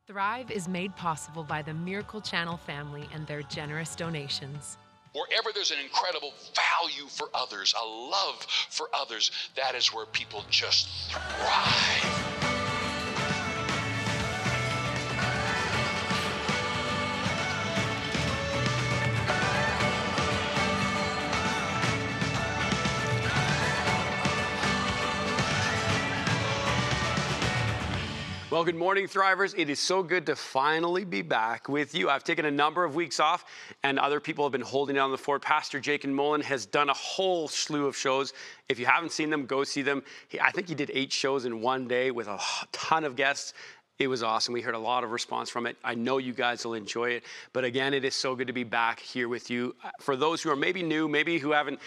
Thrive is made possible by the Miracle Channel family and their generous donations. Wherever there's an incredible value for others, a love for others, that is where people just thrive. Well, good morning, Thrivers. It is so good to finally be back with you. I've taken a number of weeks off, and other people have been holding down the fort. Pastor Jake and Mullen has done a whole slew of shows. If you haven't seen them, go see them. I think he did 8 shows in one day with a ton of guests. It was awesome. We heard a lot of response from it. I know you guys will enjoy it. But again, it is so good to be back here with you. For those who are maybe new, maybe who haven't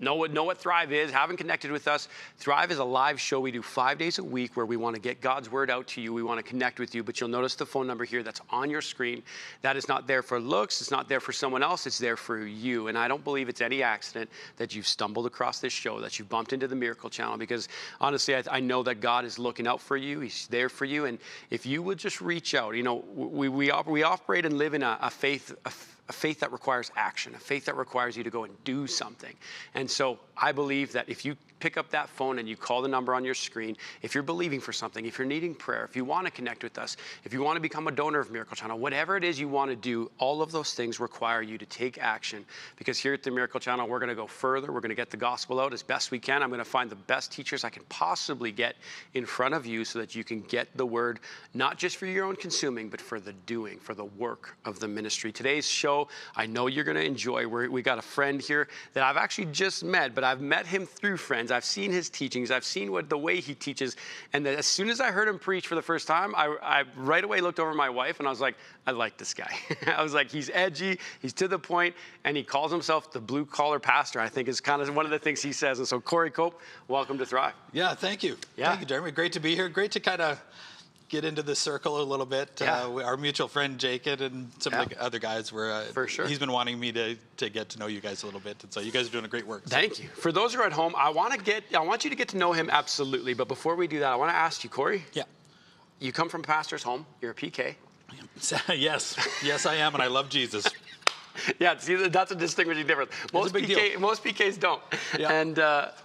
know what Thrive is, haven't connected with us. Thrive is a live show we do 5 days a week where we want to get God's word out to you. We want to connect with you, but you'll notice the phone number here that's on your screen. That is not there for looks. It's not there for someone else. It's there for you. And I don't believe it's any accident that you've stumbled across this show, that you've bumped into the Miracle Channel, because honestly, I know that God is looking out for you. He's there for you. And if you would just reach out, you know, we operate and live in a faith that requires action, a faith that requires you to go and do something. And so I believe that if you pick up that phone and you call the number on your screen, if you're believing for something, if you're needing prayer, if you want to connect with us, if you want to become a donor of Miracle Channel, whatever it is you want to do, all of those things require you to take action. Because here at the Miracle Channel, we're going to go further. We're going to get the gospel out as best we can. I'm going to find the best teachers I can possibly get in front of you so that you can get the word, not just for your own consuming, but for the doing, for the work of the ministry. Today's show, I know you're going to enjoy. We got a friend here that I've actually just met, but I've met him through friends. I've seen his teachings. I've seen the way he teaches. And as soon as I heard him preach for the first time, I right away looked over at my wife and I was like, I like this guy. I was like, he's edgy, he's to the point, and he calls himself the blue collar pastor, I think is kind of one of the things he says. And so Corey Kope, welcome to Thrive. Yeah, thank you. Yeah. Thank you, Jeremy. Great to be here. Great to kind of get into the circle a little bit. Yeah. Our mutual friend Jacob and some of the other guys were. For sure. He's been wanting me to get to know you guys a little bit, and so you guys are doing a great work. So. Thank you. For those who are at home, I want you to get to know him absolutely. But before we do that, I want to ask you, Corey. Yeah. You come from a pastor's home. You're a PK. Yes, I am, and I love Jesus. Yeah, see, that's a distinguishing difference. Most PKs don't. Yeah. And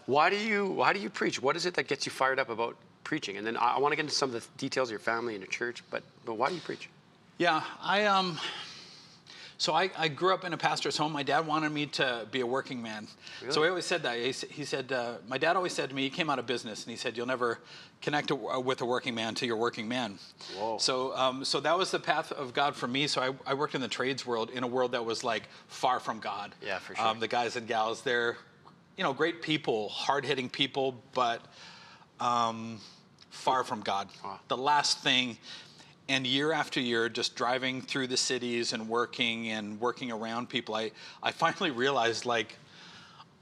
why do you preach? What is it that gets you fired up about preaching? And then I want to get into some of the details of your family and your church, but why do you preach? Yeah, So I grew up in a pastor's home. My dad wanted me to be a working man. Really? So he always said that. He said, my dad always said to me, he came out of business, and he said, you'll never connect with a working man till you're a working man. Whoa. So that was the path of God for me. So I worked in the trades world, in a world that was like far from God. Yeah, for sure. The guys and gals, they're, great people, hard-hitting people, but far from God. Wow. The last thing. And year after year, just driving through the cities and working around people, I finally realized, like,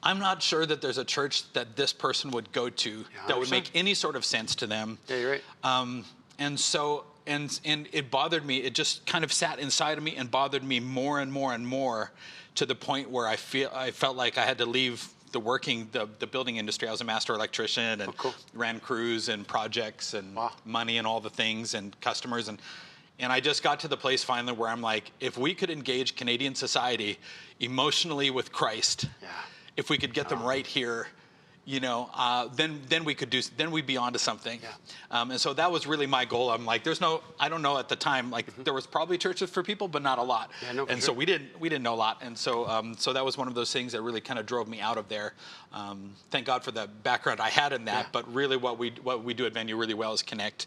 I'm not sure that there's a church that this person would go to that would make any sort of sense to them. Yeah, you're right. And so, and it bothered me. It just kind of sat inside of me and bothered me more and more and more, to the point where I felt like I had to leave the building industry. I was a master electrician and ran crews and projects and money and all the things and customers. And I just got to the place finally where I'm like, if we could engage Canadian society emotionally with Christ, if we could get them right here, then we'd be onto something. Yeah. And so that was really my goal. I'm like, I don't know at the time, like there was probably churches for people, but not a lot. Yeah, no, and so we didn't know a lot. And so, so that was one of those things that really kind of drove me out of there. Thank God for the background I had in that, but really what we do at Venue really well is connect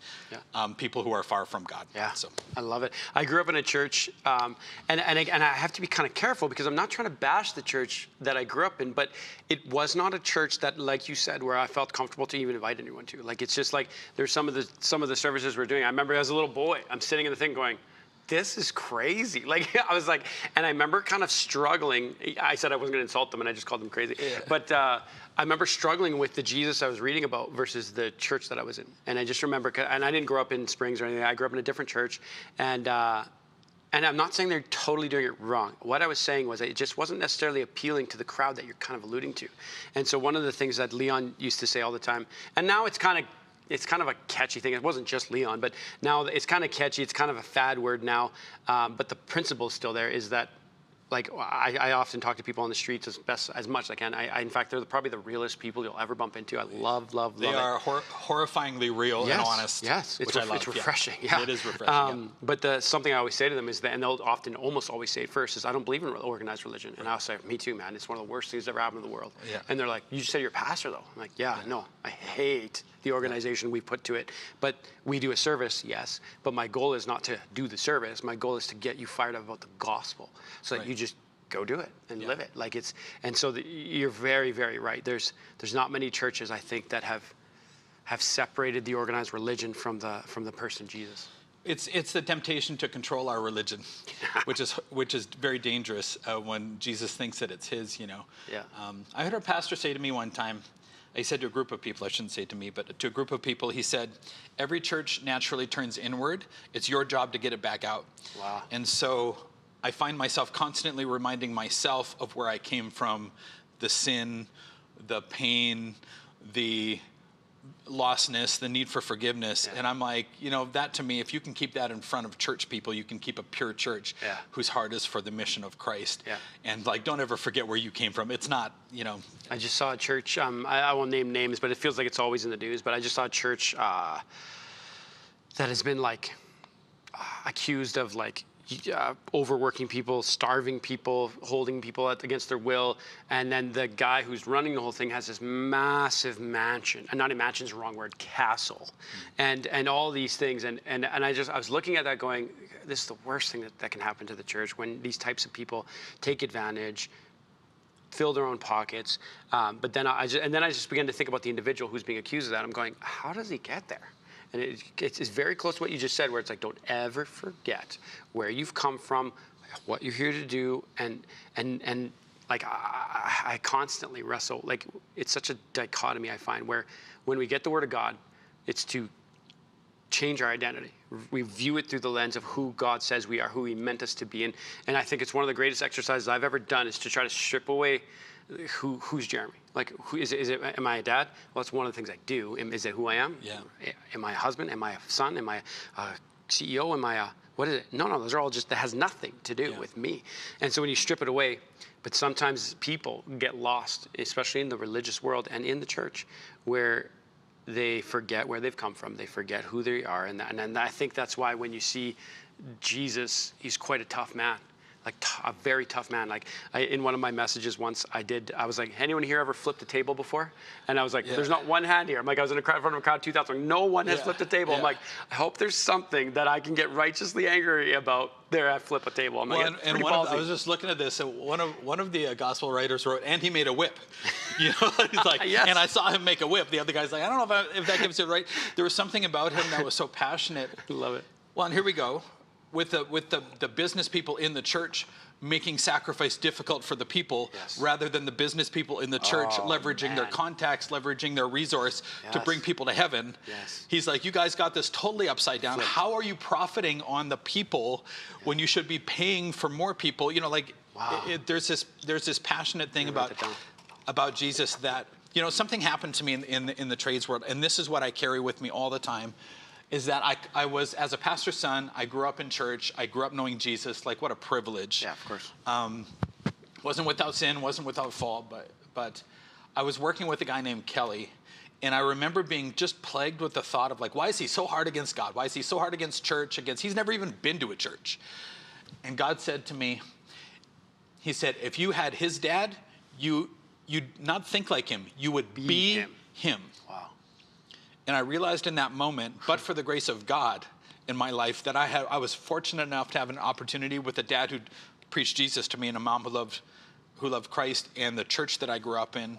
people who are far from God. Yeah, so I love it. I grew up in a church, and I have to be kind of careful because I'm not trying to bash the church that I grew up in, but it was not a church that, like you said, where I felt comfortable to even invite anyone to. Like, it's just like there's some of the services we're doing. I remember as a little boy, I'm sitting in the thing going, this is crazy. Like, I was like, and I remember kind of struggling. I said I wasn't going to insult them, and I just called them crazy. Yeah. But I remember struggling with the Jesus I was reading about versus the church that I was in. And I just remember, and I didn't grow up in Springs or anything. I grew up in a different church, and I'm not saying they're totally doing it wrong. What I was saying was it just wasn't necessarily appealing to the crowd that you're kind of alluding to. And so one of the things that Leon used to say all the time, and now it's kind of it's kind of a catchy thing. It wasn't just Leon, but now it's kind of catchy. It's kind of a fad word now. But the principle is still there, is that, like, I often talk to people on the streets as much as I can. In fact, they're probably the realest people you'll ever bump into. I love They are horrifyingly real and honest. Yes, which I love. It's refreshing. Yeah. It is refreshing. But something I always say to them is that, and they'll almost always say it first, is I don't believe in organized religion. And I'll say, me too, man. It's one of the worst things that ever happened in the world. Yeah. And they're like, you just said you're a pastor, though. I'm like, yeah, no, I hate the organization we put to it. But we do a service, yes. But my goal is not to do the service. My goal is to get you fired up about the gospel, so that you just go do it and live it. Like, it's, and so you're very, very right. There's not many churches, I think, that have separated the organized religion from the person Jesus. It's the temptation to control our religion, which is very dangerous when Jesus thinks that it's his. You know. Yeah. I heard a pastor say to me one time. He said to a group of people, I shouldn't say to me, but to a group of people, he said, every church naturally turns inward. It's your job to get it back out. Wow. And so I find myself constantly reminding myself of where I came from, the sin, the pain, the lostness, the need for forgiveness. And I'm like, you know, that to me, if you can keep that in front of church people, you can keep a pure church whose heart is for the mission of Christ. And like, don't ever forget where you came from. It's not, you know. I just saw a church, I won't name names, but it feels like it's always in the news, but I just saw a church that has been like accused of like overworking people, starving people, holding people against their will, and then the guy who's running the whole thing has this massive mansion, and not a mansion's the wrong word, castle, and all these things, and I was looking at that going, this is the worst thing that can happen to the church, when these types of people take advantage, fill their own pockets, but then I just began to think about the individual who's being accused of that. I'm going, how does he get there? And it's very close to what you just said, where it's like, don't ever forget where you've come from, what you're here to do, and like I constantly wrestle. Like, it's such a dichotomy, I find, where when we get the Word of God, it's to change our identity. We view it through the lens of who God says we are, who He meant us to be. And I think it's one of the greatest exercises I've ever done, is to try to strip away who's Jeremy. Like, who is it? Am I a dad? Well, that's one of the things I do. Is it who I am? Yeah. Am I a husband? Am I a son? Am I a CEO? Am I a, what is it? No, those are all just, that has nothing to do with me. And so when you strip it away, but sometimes people get lost, especially in the religious world and in the church, where they forget where they've come from. They forget who they are. And I think that's why when you see Jesus, he's quite a tough man. Like a very tough man. Like in one of my messages once, I was like, anyone here ever flipped a table before? And I was like, there's not one hand here. I'm like, I was in front of a crowd 2,000. Like, no one has flipped a table. I'm like, I hope there's something that I can get righteously angry about. There, I flip a table. I'm like, I was just looking at this. And one of the gospel writers wrote, and he made a whip. You know, he's like, and I saw him make a whip. The other guy's like, I don't know if that gives it right. There was something about him that was so passionate. Love it. Well, and here we go. With the business people in the church making sacrifice difficult for the people, rather than the business people in the church leveraging their contacts, leveraging their resource to bring people to heaven. He's like, you guys got this totally upside down. How are you profiting on the people when you should be paying for more people? You know, like there's this passionate thing about Jesus that, you know, something happened to me in the trades world, and this is what I carry with me all the time. Is that I was, as a pastor's son, I grew up in church. I grew up knowing Jesus. Like, what a privilege. Yeah, of course. Wasn't without sin, wasn't without fault, but I was working with a guy named Kelly, and I remember being just plagued with the thought of, like, why is he so hard against God? Why is he so hard against church? He's never even been to a church. And God said to me, he said, if you had his dad, you'd not think like him. You would be him. Wow. And I realized in that moment, but for the grace of God in my life, that I was fortunate enough to have an opportunity with a dad who preached Jesus to me and a mom who loved Christ, and the church that I grew up in.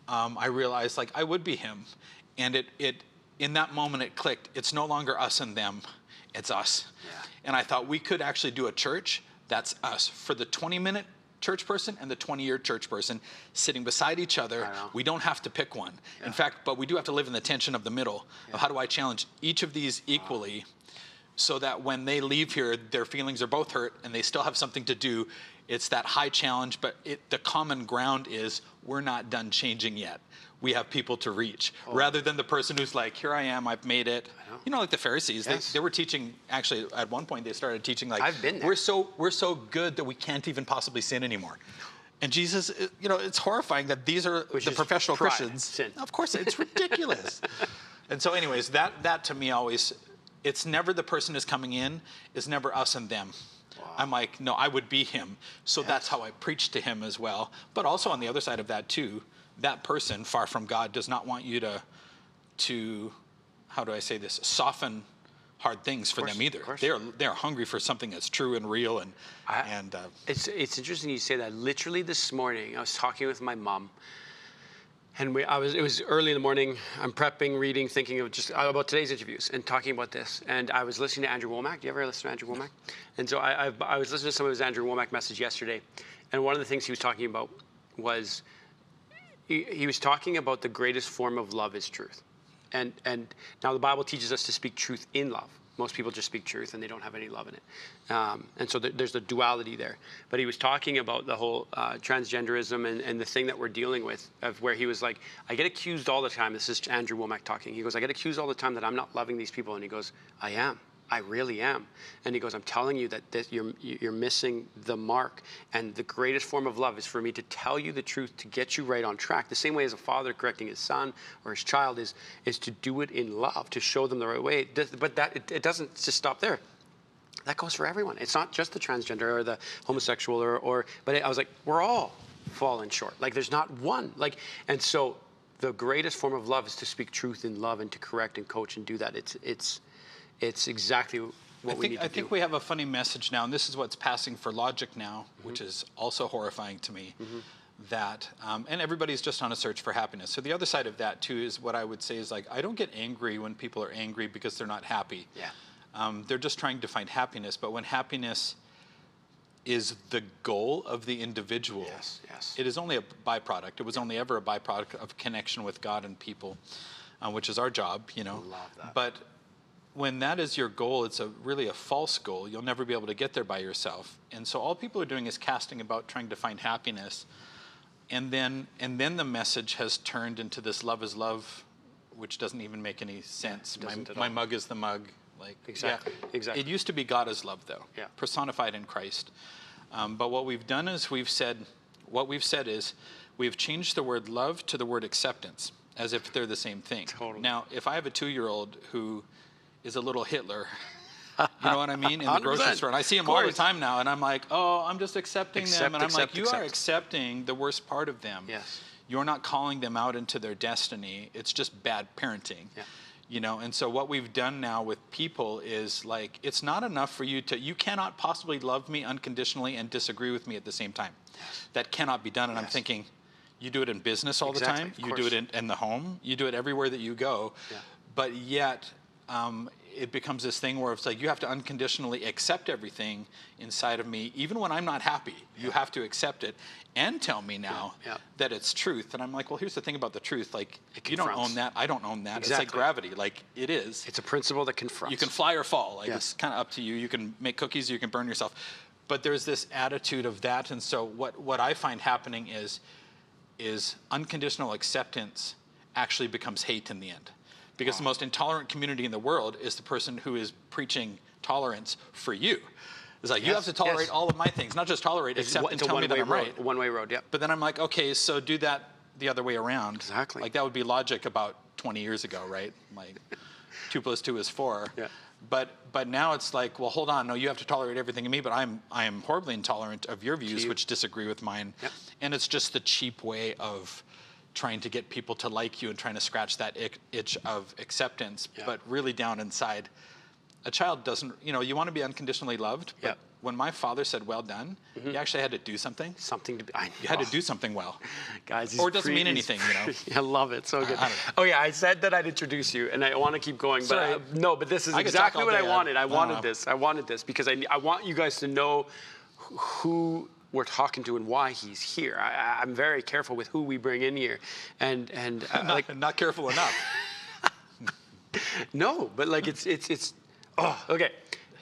Wow. I realized, like, I would be him. And it in that moment it clicked. It's no longer us and them, it's us. Yeah. And I thought we could actually do a church that's us. For the 20-minute church person and the 20-year church person sitting beside each other, we don't have to pick one. Yeah. In fact, but we do have to live in the tension of the middle of how do I challenge each of these equally, so that when they leave here, their feelings are both hurt and they still have something to do. It's that high challenge, but the common ground is we're not done changing yet. we have people to reach, rather than the person who's like, here I am, I've made it. You know, like the Pharisees, Yes. they were teaching, actually, at one point they started teaching like, I've been there. we're so good that we can't even possibly sin anymore. And Jesus, you know, it's horrifying that these are Which the is professional pride, Christians. sin. Of course, it's ridiculous. And so anyways, that to me always, it's never the person who's coming in, it's never us and them. I'm like, no, I would be him. So that's how I preach to him as well. But also on the other side of that too, that person far from God does not want you to how do I say this, soften hard things for them either. They're hungry for something that's true and real. And it's interesting you say that. Literally this morning, I was talking with my mom, and it was early in the morning. I'm prepping, reading, thinking of just about today's interviews and talking about this. And I was listening to Andrew Womack. Do you ever listen to Andrew Womack? And so I was listening to some of his Andrew Womack message yesterday, and one of the things he was talking about was he was talking about the greatest form of love is truth. And now the Bible teaches us to speak truth in love. Most people just speak truth and they don't have any love in it. And so there's the duality there. But he was talking about the whole transgenderism and the thing that we're dealing with, of where he was like, I get accused all the time. This is Andrew Womack talking. He goes, I get accused all the time that I'm not loving these people. And he goes, I am. I really am. And he goes, I'm telling you that you're missing the mark. And the greatest form of love is for me to tell you the truth, to get you right on track. The same way as a father correcting his son or his child is to do it in love, to show them the right way. But it doesn't just stop there. That goes for everyone. It's not just the transgender or the homosexual but I was like, we're all falling short. Like there's not one. And so the greatest form of love is to speak truth in love and to correct and coach and do that. It's exactly what we need to do. I think we have a funny message now, and this is what's passing for logic now, which is also horrifying to me, that, and everybody's just on a search for happiness. So the other side of that, too, is what I would say is like, I don't get angry when people are angry because they're not happy. Yeah. They're just trying to find happiness, but when happiness is the goal of the individual, yes. It is only a byproduct. It was only ever a byproduct of connection with God and people, which is our job, you know. I love that. But when that is your goal, it's really a false goal. You'll never be able to get there by yourself. And so all people are doing is casting about, trying to find happiness. And then the message has turned into this love is love, which doesn't even make any sense. My mug is the mug. Like Exactly. It used to be God is love, though, personified in Christ. But what we've done is we've changed the word love to the word acceptance, as if they're the same thing. Totally. Now, if I have a 2-year-old who is a little Hitler, you know what I mean, in the grocery store, and I see him all the time now, and I'm like, oh, I'm just accepting them, and I'm like, you are accepting the worst part of them. Yes. You're not calling them out into their destiny. It's just bad parenting. Yeah. You know, and so what we've done now with people is like, it's not enough for you cannot possibly love me unconditionally and disagree with me at the same time. Yes. That cannot be done. And I'm thinking, you do it in business all the time. You do it in the home. You do it everywhere that you go. Yeah. But yet, it becomes this thing where it's like, you have to unconditionally accept everything inside of me. Even when I'm not happy, you have to accept it and tell me now that it's truth. And I'm like, well, here's the thing about the truth. Like, you don't own that. I don't own that. Exactly. It's like gravity. Like, it is. It's a principle that confronts. You can fly or fall. Like, it's kind of up to you. You can make cookies. You can burn yourself. But there's this attitude of that. And so what I find happening is unconditional acceptance actually becomes hate in the end. Because the most intolerant community in the world is the person who is preaching tolerance for you. It's like, you have to tolerate all of my things, not just tolerate, accept and tell me that I'm right. One-way road, yeah. But then I'm like, okay, so do that the other way around. Exactly. Like, that would be logic about 20 years ago, right? Like, 2 + 2 is 4. Yeah. But now it's like, well, hold on, no, you have to tolerate everything in me, but I am horribly intolerant of your views, which disagree with mine. Yep. And it's just the cheap way of trying to get people to like you and trying to scratch that itch of acceptance. Yeah. But really down inside, a child doesn't, you want to be unconditionally loved, but when my father said, well done, he actually had to do something. You had to do something well. Guys, or it doesn't mean anything, I love it. So good. Oh, yeah, I said that I'd introduce you, and I want to keep going. But but this is exactly what I wanted. I wanted this because I want you guys to know who we're talking to and why he's here. I'm very careful with who we bring in here. And not careful enough. No, but like it's okay.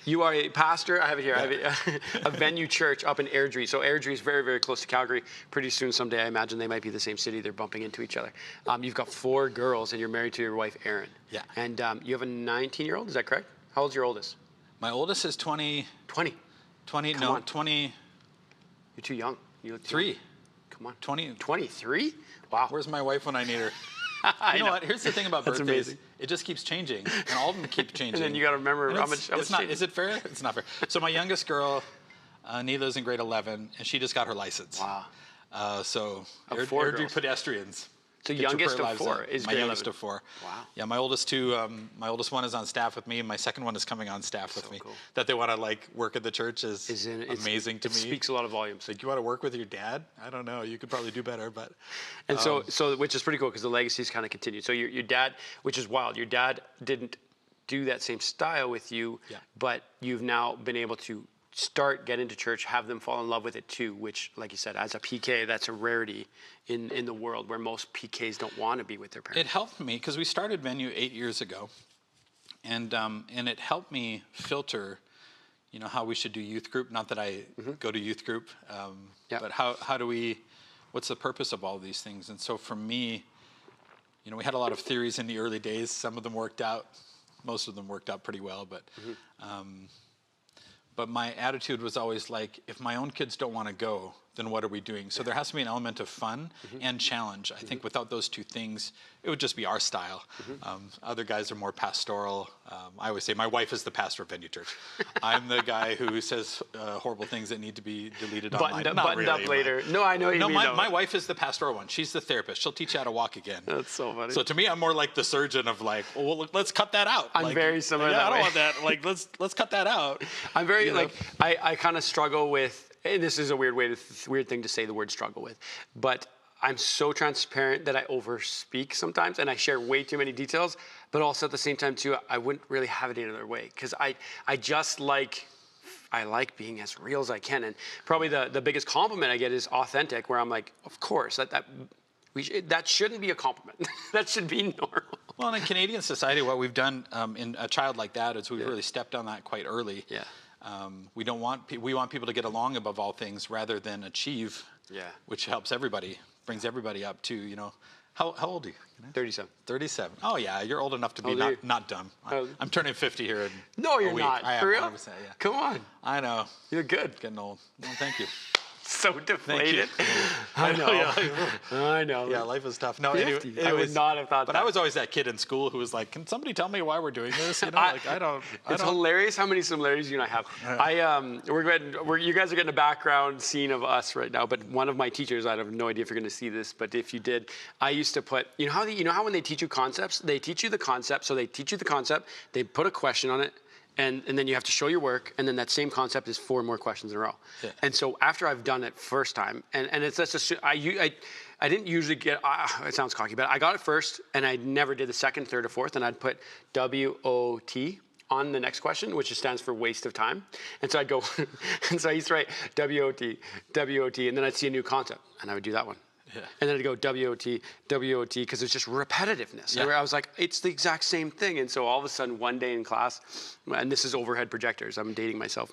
You are a pastor. I have it here. I have a venue church up in Airdrie. So Airdrie is very, very close to Calgary. Pretty soon, someday, I imagine they might be the same city. They're bumping into each other. You've got 4 girls, and you're married to your wife, Erin. Yeah. And you have a 19-year-old. Is that correct? How old's your oldest? My oldest is 20. 20. 20. Come no, on. 20. You're too young. You look too 3. young. Come on. 20. 23? Wow. Where's my wife when I need her? You know what? Here's the thing about That's birthdays. amazing. It just keeps changing, and all of them keep changing. And then you got to remember And how it's much not. changes. Is it fair? It's not fair. So my youngest girl, Neela's in grade 11, and she just got her license. Wow. So Of 4 Airdrie girls. pedestrians. So Get your youngest prayer of lives 4 up. is my grade youngest 11. of 4. Wow. Yeah, my oldest 2. My oldest one is on staff with me, and my second one is coming on staff with me. cool. That they want to like work at the church is amazing to it me. Speaks a lot of volumes. Like, you want to work with your dad? I don't know. You could probably do better, but. And so which is pretty cool because the legacy's kind of continued. So your dad, which is wild, your dad didn't do that same style with you, but you've now been able to get into church, have them fall in love with it too, which, like you said, as a PK, that's a rarity in the world where most PKs don't want to be with their parents. It helped me because we started Venue 8 years ago, and it helped me filter, you know, how we should do youth group. Not that I go to youth group, but how do we, what's the purpose of all these things? And so for me, you know, we had a lot of theories in the early days. Some of them worked out. Most of them worked out pretty well, but my attitude was always like, if my own kids don't want to go, then what are we doing? So there has to be an element of fun and challenge. I think without those two things, it would just be our style. Other guys are more pastoral. I always say my wife is the pastor of Venue Church. I'm the guy who says horrible things that need to be deleted online. Buttoned up later. No, I know you mean. My wife is the pastoral one. She's the therapist. She'll teach you how to walk again. That's so funny. So to me, I'm more like the surgeon of like, well, let's cut that out. I'm very similar. Yeah, that I don't way. want that. Like, let's cut that out. I'm very I kind of struggle with. And this is a weird thing to say the word struggle with, but I'm so transparent that I overspeak sometimes and I share way too many details, but also at the same time too, I wouldn't really have it any other way because I like being as real as I can. And probably the biggest compliment I get is authentic, where I'm like, of course, that shouldn't be a compliment. That should be normal. Well, in Canadian society, what we've done in a child like that is we've really stepped on that quite early. Yeah. We want people to get along above all things rather than achieve. Yeah. Which helps everybody, brings everybody up too. You know, how old are you? 37. 37. Oh yeah, you're old enough to be not dumb. I'm turning 50 here in No, you're a week. not. I am, For real? 100%, yeah. Come on. I know. You're good. Getting old. Well, thank you. So deflated. Thank you. I know. Yeah, life is tough. No, 50. I would not have thought but that. I was always that kid in school who was like, "Can somebody tell me why we're doing this?" You know, It's hilarious how many similarities you and I have. You guys are getting a background scene of us right now. But one of my teachers, I have no idea if you're going to see this, but if you did, I used to put. You know how when they teach you concepts, they teach you the concept. So they teach you the concept. They put a question on it. And then you have to show your work, and then that same concept is 4 more questions in a row. Yeah. And so after I've done it first time, and it's just I didn't usually get. It sounds cocky, but I got it first, and I never did the second, third, or fourth, and I'd put WOT on the next question, which stands for waste of time. And so I'd go, and so I used to write WOT, and then I'd see a new concept, and I would do that one. Yeah. And then I'd go WOT, because it's just repetitiveness. Yeah. Where I was like, it's the exact same thing. And so all of a sudden, one day in class, and this is overhead projectors, I'm dating myself.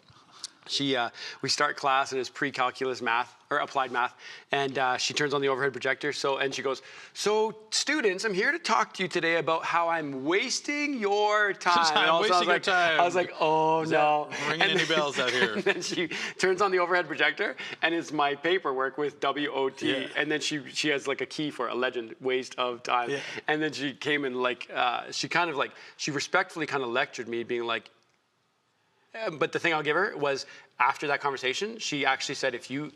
We start class and it's pre-calculus math or applied math, and she turns on the overhead projector. And she goes, "So students, I'm here to talk to you today about how I'm wasting your time." I was like, "Oh no!" Ringing any bells out here? And then she turns on the overhead projector, and it's my paperwork with WOT, and then she has like a key for a legend, waste of time. Yeah. And then she came and she respectfully kind of lectured me, being like. But the thing I'll give her was after that conversation, she actually said, if you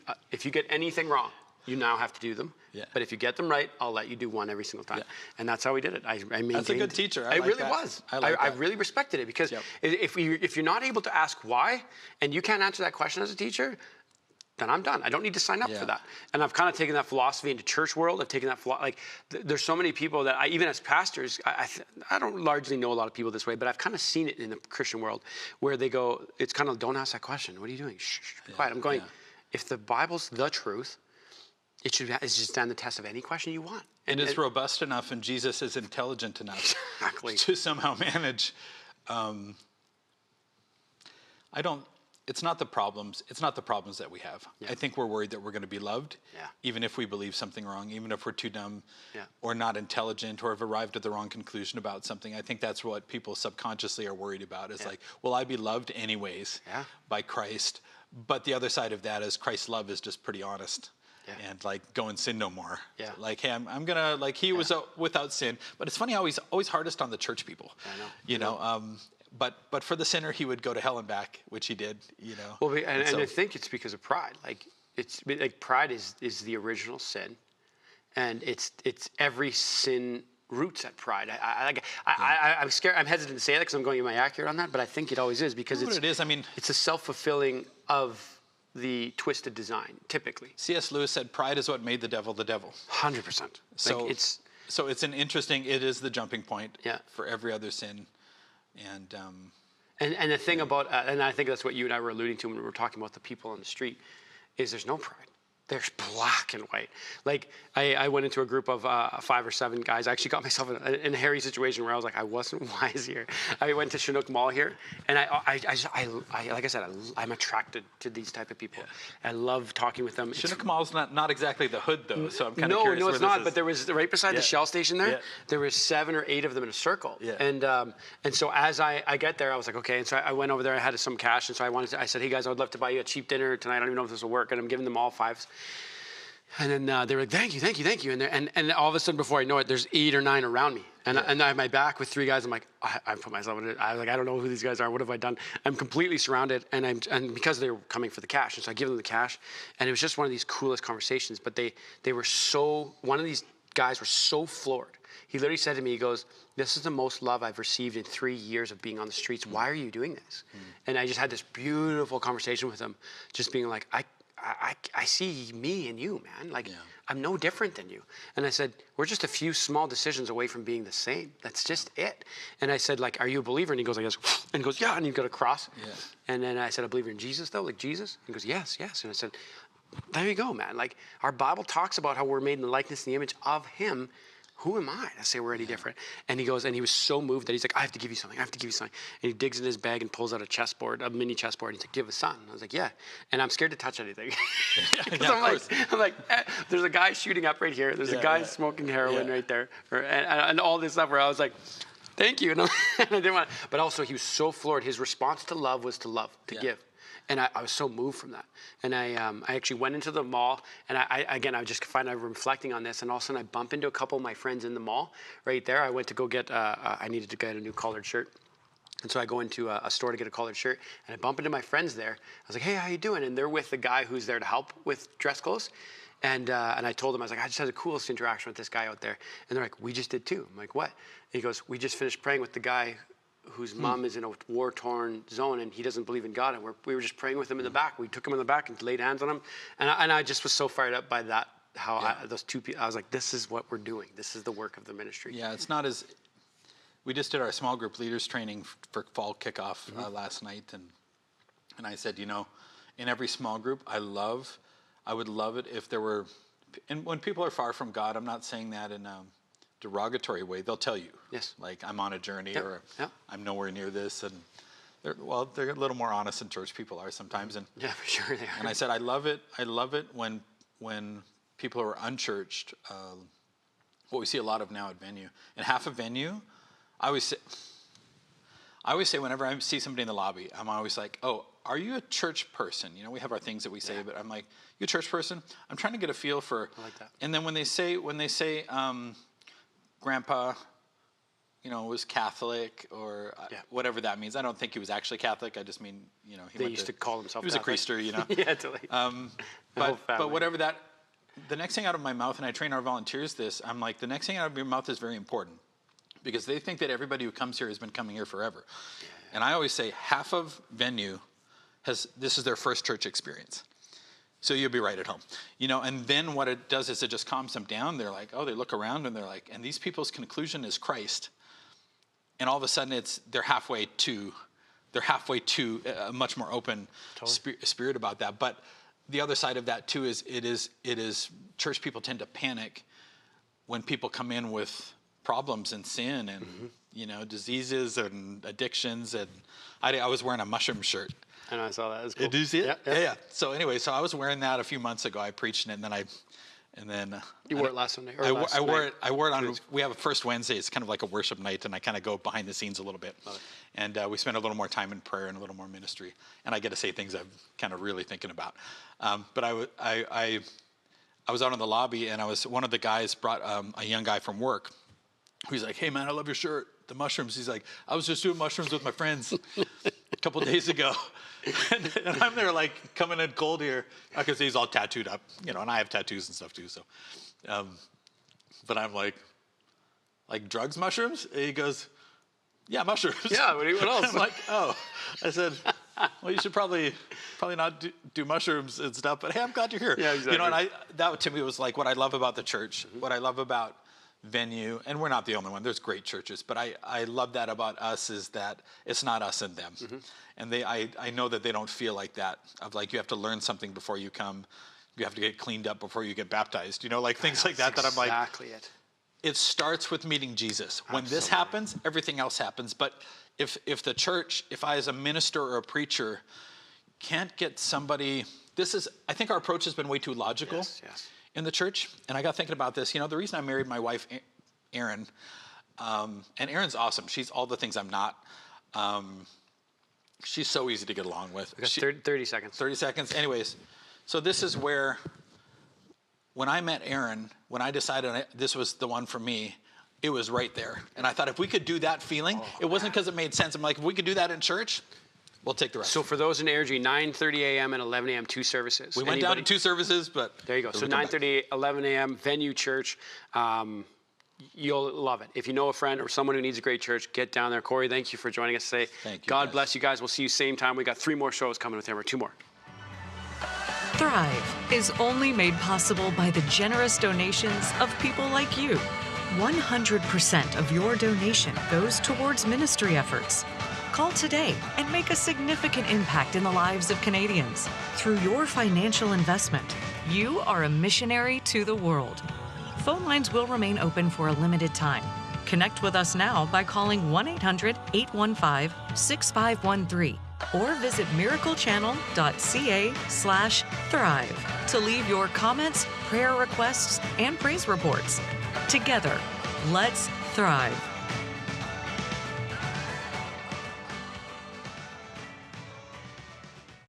get anything wrong, you now have to do them. Yeah. But if you get them right, I'll let you do one every single time. Yeah. And that's how we did it. I maintained. That's a good teacher. It really was. I really respected it because if you're not able to ask why, and you can't answer that question as a teacher, then I'm done. I don't need to sign up for that. And I've kind of taken that philosophy into church world. I've taken that there's so many people that even as pastors, I don't largely know a lot of people this way, but I've kind of seen it in the Christian world where they go, it's kind of, don't ask that question. What are you doing? Shh, be quiet. I'm going, if the Bible's the truth, it should stand the test of any question you want. And it's robust enough, and Jesus is intelligent enough exactly. to somehow manage It's not the problems. It's not the problems that we have. Yeah. I think we're worried that we're going to be loved, Yeah. even if we believe something wrong, even if we're too dumb, Yeah. or not intelligent, or have arrived at the wrong conclusion about something. I think that's what people subconsciously are worried about. It's like, will I be loved anyways by Christ? But the other side of that is Christ's love is just pretty honest. Yeah. And like, go and sin no more. Yeah. Like, hey, I'm gonna, like, he was without sin. But it's funny how he's always hardest on the church people. I know. You know. But for the sinner, he would go to hell and back, which he did, you know. Well, and I think it's because of pride. Like, it's like pride is the original sin, and it's every sin roots at pride. I'm scared. I'm hesitant to say that because I'm going, am I accurate on that? But I think it always is because it is. I mean, it's a self-fulfilling of the twisted design. Typically, C.S. Lewis said, "Pride is what made the devil the devil." 100%. So like it's an interesting. It is the jumping point for every other sin. And the thing about, and I think that's what you and I were alluding to when we were talking about the people on the street, is there's no pride. There's black and white. Like, I went into a group of 5 or 7 guys. I actually got myself in a hairy situation where I was like, I wasn't wise here. I went to Chinook Mall here, and I like I said, I'm attracted to these type of people. I love talking with them. Chinook Mall's not exactly the hood, though, so I'm kind of curious. No, it's not. But there was, right beside the Shell station there, there was 7 or 8 of them in a circle. Yeah. And so as I get there, I was like, okay. And so I went over there. I had some cash, and so I said, hey guys, I would love to buy you a cheap dinner tonight. I don't even know if this will work. And I'm giving them all 5s. And then they were like, thank you. And all of a sudden, before I know it, there's 8 or 9 around me. And I have my back with 3 guys. I'm like, I put myself in it. I was like, I don't know who these guys are. What have I done? I'm completely surrounded. And because they were coming for the cash. And so I give them the cash. And it was just one of these coolest conversations. But they were one of these guys were so floored. He literally said to me, he goes, this is the most love I've received in 3 years of being on the streets. Why are you doing this? And I just had this beautiful conversation with him, just being like, I see me and you, man. Like, I'm no different than you. And I said, we're just a few small decisions away from being the same. That's just it. And I said, like, are you a believer? And he goes, like this. And he goes, yeah. And he got a cross. Yeah. And then I said, a believer in Jesus, though? Like Jesus? And he goes, yes. And I said, there you go, man. Like, our Bible talks about how we're made in the likeness and the image of him. Who am I to say we're any different? And he goes, and he was so moved that he's like, I have to give you something. And he digs in his bag and pulls out a mini chessboard. And he's like, do you have a son? I was like, yeah. And I'm scared to touch anything. I'm like, there's a guy shooting up right here. There's a guy smoking heroin right there. And all this stuff where I was like, thank you. And I didn't want to, but also he was so floored. His response to love was to give. And I was so moved from that. And I actually went into the mall, and I just find I'm reflecting on this, and all of a sudden I bump into a couple of my friends in the mall right there. I went to go get, I needed to get a new collared shirt. And so I go into a store to get a collared shirt, and I bump into my friends there. I was like, hey, how you doing? And they're with the guy who's there to help with dress clothes. And I told them, I was like, I just had the coolest interaction with this guy out there. And they're like, we just did too. I'm like, what? And he goes, we just finished praying with the guy whose mom is in a war-torn zone, and he doesn't believe in God. And we were just praying with him in the back. We took him in the back and laid hands on him. And I just was so fired up by that, those two people. I was like, this is what we're doing. This is the work of the ministry. Yeah, it's not as... We just did our small group leaders training for fall kickoff last night. And I said, in every small group, I would love it if there were... And when people are far from God, I'm not saying that in derogatory way. They'll tell you, like, I'm on a journey or I'm nowhere near this, and they're a little more honest than church people are sometimes. And yeah, for sure they are. And I said, I love it when people are unchurched. What we see a lot of now at venue, and half a venue, I always say whenever I see somebody in the lobby, I'm always like, oh, are you a church person? We have our things that we say, but I'm like, you a church person? I'm trying to get a feel for. I like that. And then when they say Grandpa, was Catholic or whatever that means. I don't think he was actually Catholic. I just mean, he used to call himself. He was Catholic. a priester, Yeah, totally. But whatever that, the next thing out of my mouth, and I train our volunteers this, I'm like, the next thing out of your mouth is very important, because they think that everybody who comes here has been coming here forever. Yeah. And I always say half of venue this is their first church experience. So you'll be right at home, and then what it does is it just calms them down. They're like, oh, they look around and they're like, and these people's conclusion is Christ. And all of a sudden they're halfway to a much more open spirit about that. But the other side of that too is it is church people tend to panic when people come in with problems and sin and, diseases and addictions. And I was wearing a mushroom shirt. And I saw that. It was cool. Did you see it? Yeah. Yeah. So anyway, so I was wearing that a few months ago. I preached in it, and then You wore it last Sunday? Or I last wore night? it. I wore it on. We have a first Wednesday. It's kind of like a worship night, and I kind of go behind the scenes a little bit. And we spend a little more time in prayer and a little more ministry. And I get to say things I'm kind of really thinking about. But I was out in the lobby, and one of the guys brought a young guy from work. He's like, "Hey man, I love your shirt. The mushrooms." He's like, "I was just doing mushrooms with my friends a couple days ago." and I'm there like coming in cold here. I can see he's all tattooed up, and I have tattoos and stuff too. So, but I'm like drugs, mushrooms? And he goes, "Yeah, mushrooms." Yeah, what else? I'm like, "Oh," I said, "Well, you should probably not do mushrooms and stuff." But hey, I'm glad you're here. Yeah, exactly. And that to me was like what I love about the church, what I love about Venue, and we're not the only one. There's great churches, but I love that about us is that it's not us and them. And I know that they don't feel like that, of like you have to learn something before you come, you have to get cleaned up before you get baptized, like things like that. That I'm like, exactly it. It starts with meeting Jesus. When this happens, everything else happens. But if the church, if I as a minister or a preacher can't get somebody, I think our approach has been way too logical. Yes. In the church, and I got thinking about this. The reason I married my wife, Erin, and Erin's awesome. She's all the things I'm not. She's so easy to get along with. 30 seconds. 30 seconds. Anyways, so this is where, when I met Erin, when I decided this was the one for me, it was right there. And I thought if we could do that feeling, it wasn't because it made sense. I'm like, if we could do that in church, we'll take the rest. So for those in Airdrie, 9:30 a.m. and 11 a.m., 2 services. We went down to 2 services, but there you go. So 9:30, 11 a.m., Venue Church. You'll love it. If you know a friend or someone who needs a great church, get down there. Corey, thank you for joining us today. Thank you. God bless you guys. We'll see you same time. We got 3 more shows coming with him, or 2 more. Thrive is only made possible by the generous donations of people like you. 100% of your donation goes towards ministry efforts. Call today and make a significant impact in the lives of Canadians. Through your financial investment, you are a missionary to the world. Phone lines will remain open for a limited time. Connect with us now by calling 1-800-815-6513 or visit miraclechannel.ca/thrive to leave your comments, prayer requests, and praise reports. Together, let's thrive.